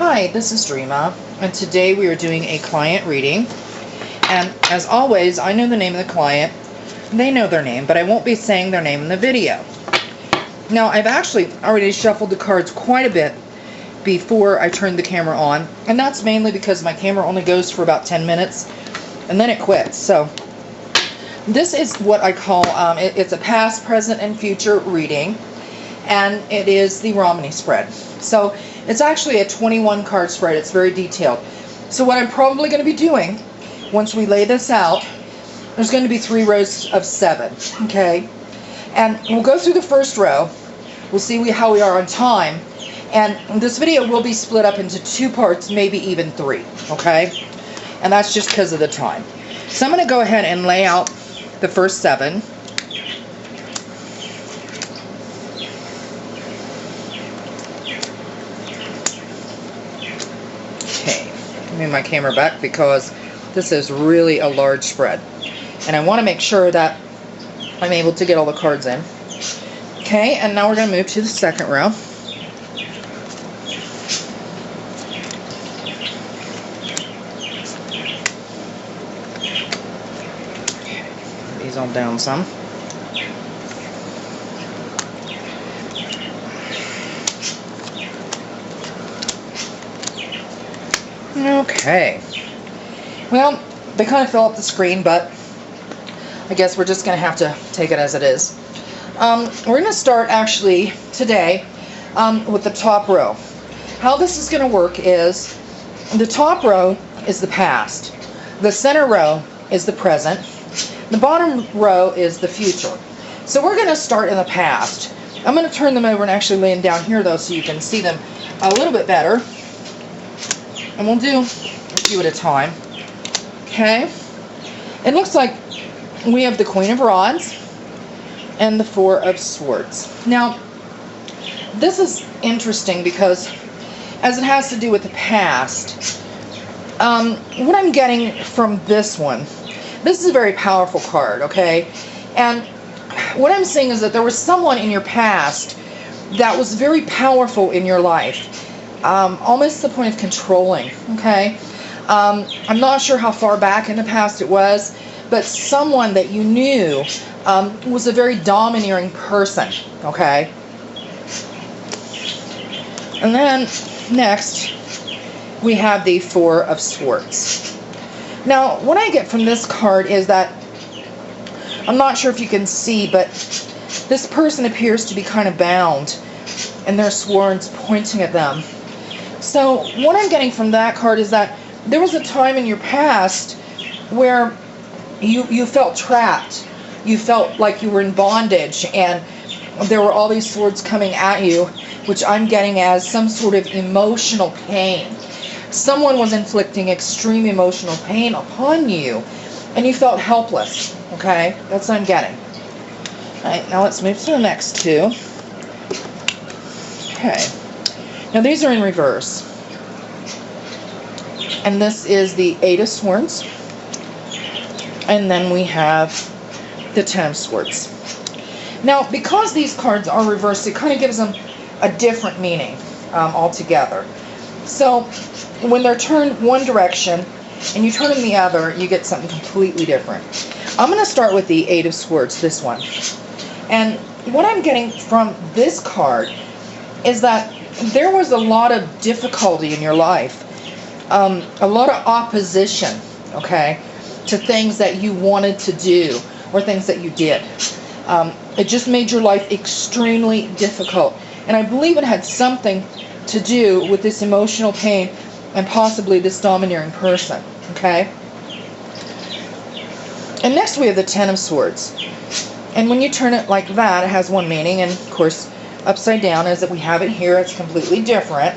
Hi, this is Dreama, and today we are doing a client reading. And as always, I know the name of the client. They know their name, but I won't be saying their name in the video. Now, I've actually already shuffled the cards quite a bit before I turned the camera on, and that's mainly because my camera only goes for about 10 minutes, and then it quits. So this is what I call, it's a past, present, and future reading, and it is the Romney spread. So it's actually a 21 card spread. It's very detailed. So what I'm probably going to be doing, once we lay this out, there's going to be 3 rows of 7, okay? And we'll go through the first row. We'll see how we are on time. And this video will be split up into 2 parts, maybe even 3, okay? And that's just because of the time. So I'm going to go ahead and lay out the first 7. Move my camera back because this is really a large spread, and I want to make sure that I'm able to get all the cards in. Okay, and now we're going to move to the second row. These all down some. Okay, well, they kind of fill up the screen, but I guess we're just going to have to take it as it is. We're going to start actually today with the top row. How this is going to work is the top row is the past, the center row is the present, the bottom row is the future. So we're going to start in the past. I'm going to turn them over and actually lay them down here though so you can see them a little bit better. And we'll do a few at a time. Okay. It looks like we have the Queen of Rods and the 4 of Swords. Now, this is interesting because as it has to do with the past, what I'm getting from this one, this is a very powerful card, okay? And what I'm saying is that there was someone in your past that was very powerful in your life. Almost to the point of controlling, okay? I'm not sure how far back in the past it was, but someone that you knew was a very domineering person, okay? And then next, we have the 4 of Swords. Now, what I get from this card is that, I'm not sure if you can see, but this person appears to be kind of bound, and their swords pointing at them. So what I'm getting from that card is that there was a time in your past where you felt trapped. You felt like you were in bondage, and there were all these swords coming at you, which I'm getting as some sort of emotional pain. Someone was inflicting extreme emotional pain upon you, and you felt helpless, okay? That's what I'm getting. All right, now let's move to the next 2. Okay. Now these are in reverse. And this is the 8 of Swords. And then we have the 10 of Swords. Now, because these cards are reversed, it kind of gives them a different meaning altogether. So, when they're turned one direction and you turn them the other, you get something completely different. I'm going to start with the 8 of Swords, this one. And what I'm getting from this card is that there was a lot of difficulty in your life, a lot of opposition, okay, to things that you wanted to do or things that you did. It just made your life extremely difficult. And I believe it had something to do with this emotional pain and possibly this domineering person, okay? And next we have the 10 of Swords. And when you turn it like that, it has one meaning, and of course, upside down as that we have it here, it's completely different.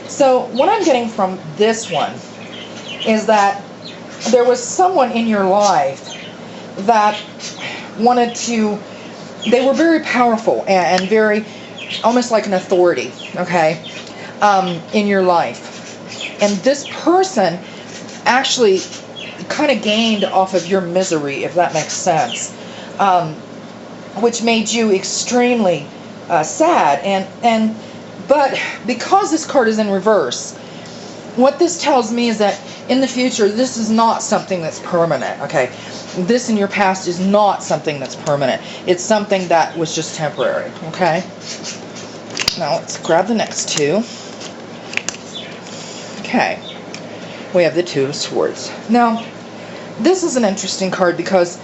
So what I'm getting from this one is that there was someone in your life that wanted to, they were very powerful and very, almost like an authority, okay, in your life. And this person actually kind of gained off of your misery, if that makes sense, which made you extremely sad. But because this card is in reverse, what this tells me is that in the future, this is not something that's permanent, okay? This in your past is not something that's permanent. It's something that was just temporary, okay? Now let's grab the next two. Okay, we have the Two of Swords. Now, this is an interesting card because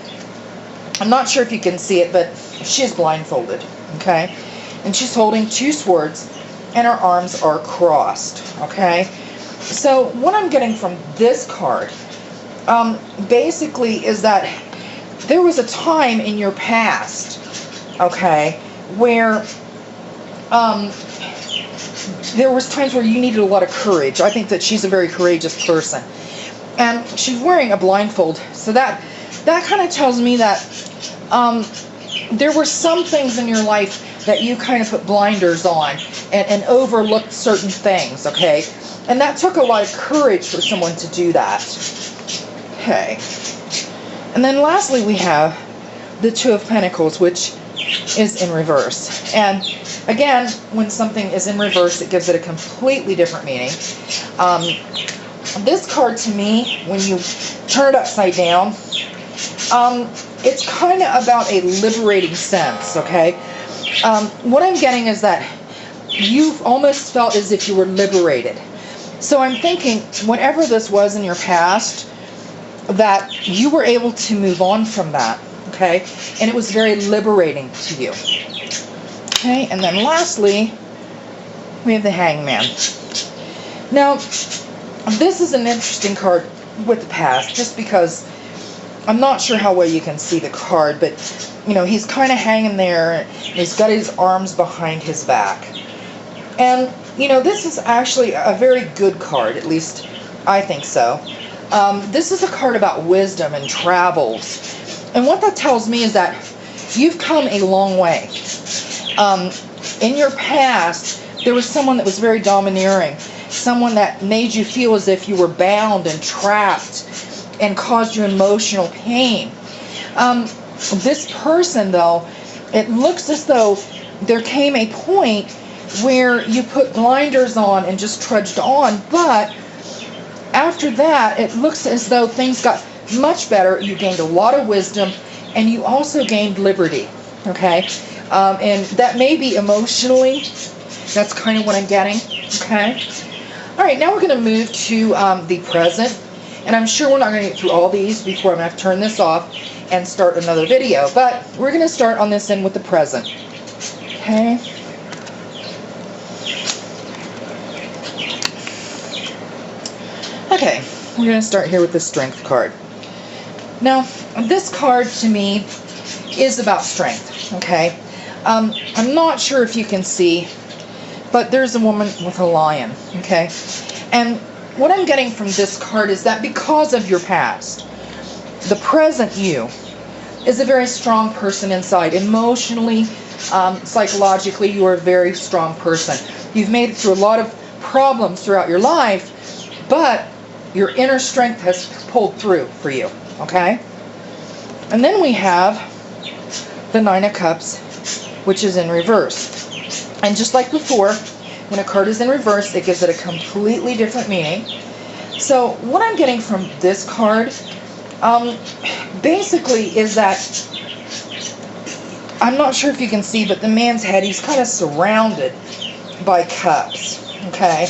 I'm not sure if you can see it, but she's blindfolded, okay? And she's holding two swords and her arms are crossed, okay? So what I'm getting from this card basically is that there was a time in your past, okay, where there was times where you needed a lot of courage. I think that she's a very courageous person. And she's wearing a blindfold, so that kind of tells me that there were some things in your life that you kind of put blinders on and overlooked certain things, okay? And that took a lot of courage for someone to do that. Okay. And then lastly we have the Two of Pentacles, which is in reverse. And again, when something is in reverse, it gives it a completely different meaning. This card to me, when you turn it upside down, it's kind of about a liberating sense, okay? What I'm getting is that you've almost felt as if you were liberated. So I'm thinking, whatever this was in your past, that you were able to move on from that, okay? And it was very liberating to you. Okay, and then lastly, we have the Hangman. Now, this is an interesting card with the past, just because I'm not sure how well you can see the card, but, you know, he's kind of hanging there, and he's got his arms behind his back. And, you know, this is actually a very good card, at least I think so. This is a card about wisdom and travels. And what that tells me is that you've come a long way. In your past, there was someone that was very domineering, someone that made you feel as if you were bound and trapped and caused you emotional pain. This person, though, it looks as though there came a point where you put blinders on and just trudged on, but after that, it looks as though things got much better. You gained a lot of wisdom, and you also gained liberty, okay? And that may be emotionally. That's kind of what I'm getting, okay? All right, now we're going to move to the present. And I'm sure we're not going to get through all these before I'm going to have to turn this off and start another video. But we're going to start on this end with the present, okay? Okay, we're going to start here with the Strength card. Now, this card to me is about strength, okay? I'm not sure if you can see, but there's a woman with a lion, okay? And what I'm getting from this card is that because of your past, the present you is a very strong person inside. Emotionally, psychologically, you are a very strong person. You've made it through a lot of problems throughout your life, but your inner strength has pulled through for you, okay? And then we have the Nine of Cups, which is in reverse. And just like before, when a card is in reverse, it gives it a completely different meaning. So what I'm getting from this card, basically is that, I'm not sure if you can see, but the man's head, he's kind of surrounded by cups, okay?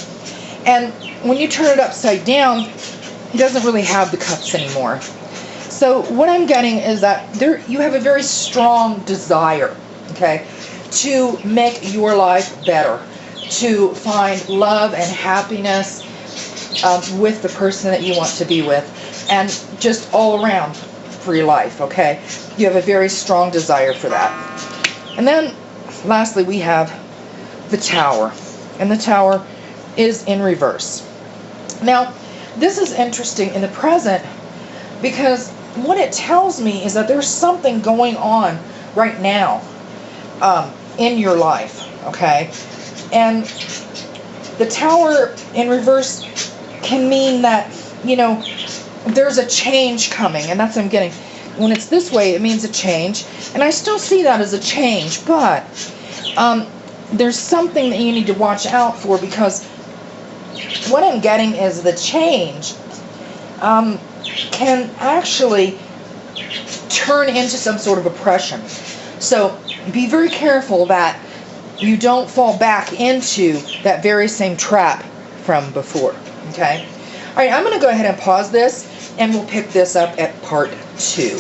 And when you turn it upside down, he doesn't really have the cups anymore. So what I'm getting is that you have a very strong desire, okay, to make your life better, to find love and happiness with the person that you want to be with, and just all around for your life, okay? You have a very strong desire for that. And then, lastly, we have the Tower. And the Tower is in reverse. Now, this is interesting in the present because what it tells me is that there's something going on right now in your life, okay? And the Tower in reverse can mean that, you know, there's a change coming, and that's what I'm getting. When it's this way, it means a change, and I still see that as a change, but there's something that you need to watch out for because what I'm getting is the change can actually turn into some sort of oppression. So be very careful that you don't fall back into that very same trap from before. Okay? All right, I'm going to go ahead and pause this, and we'll pick this up at part 2.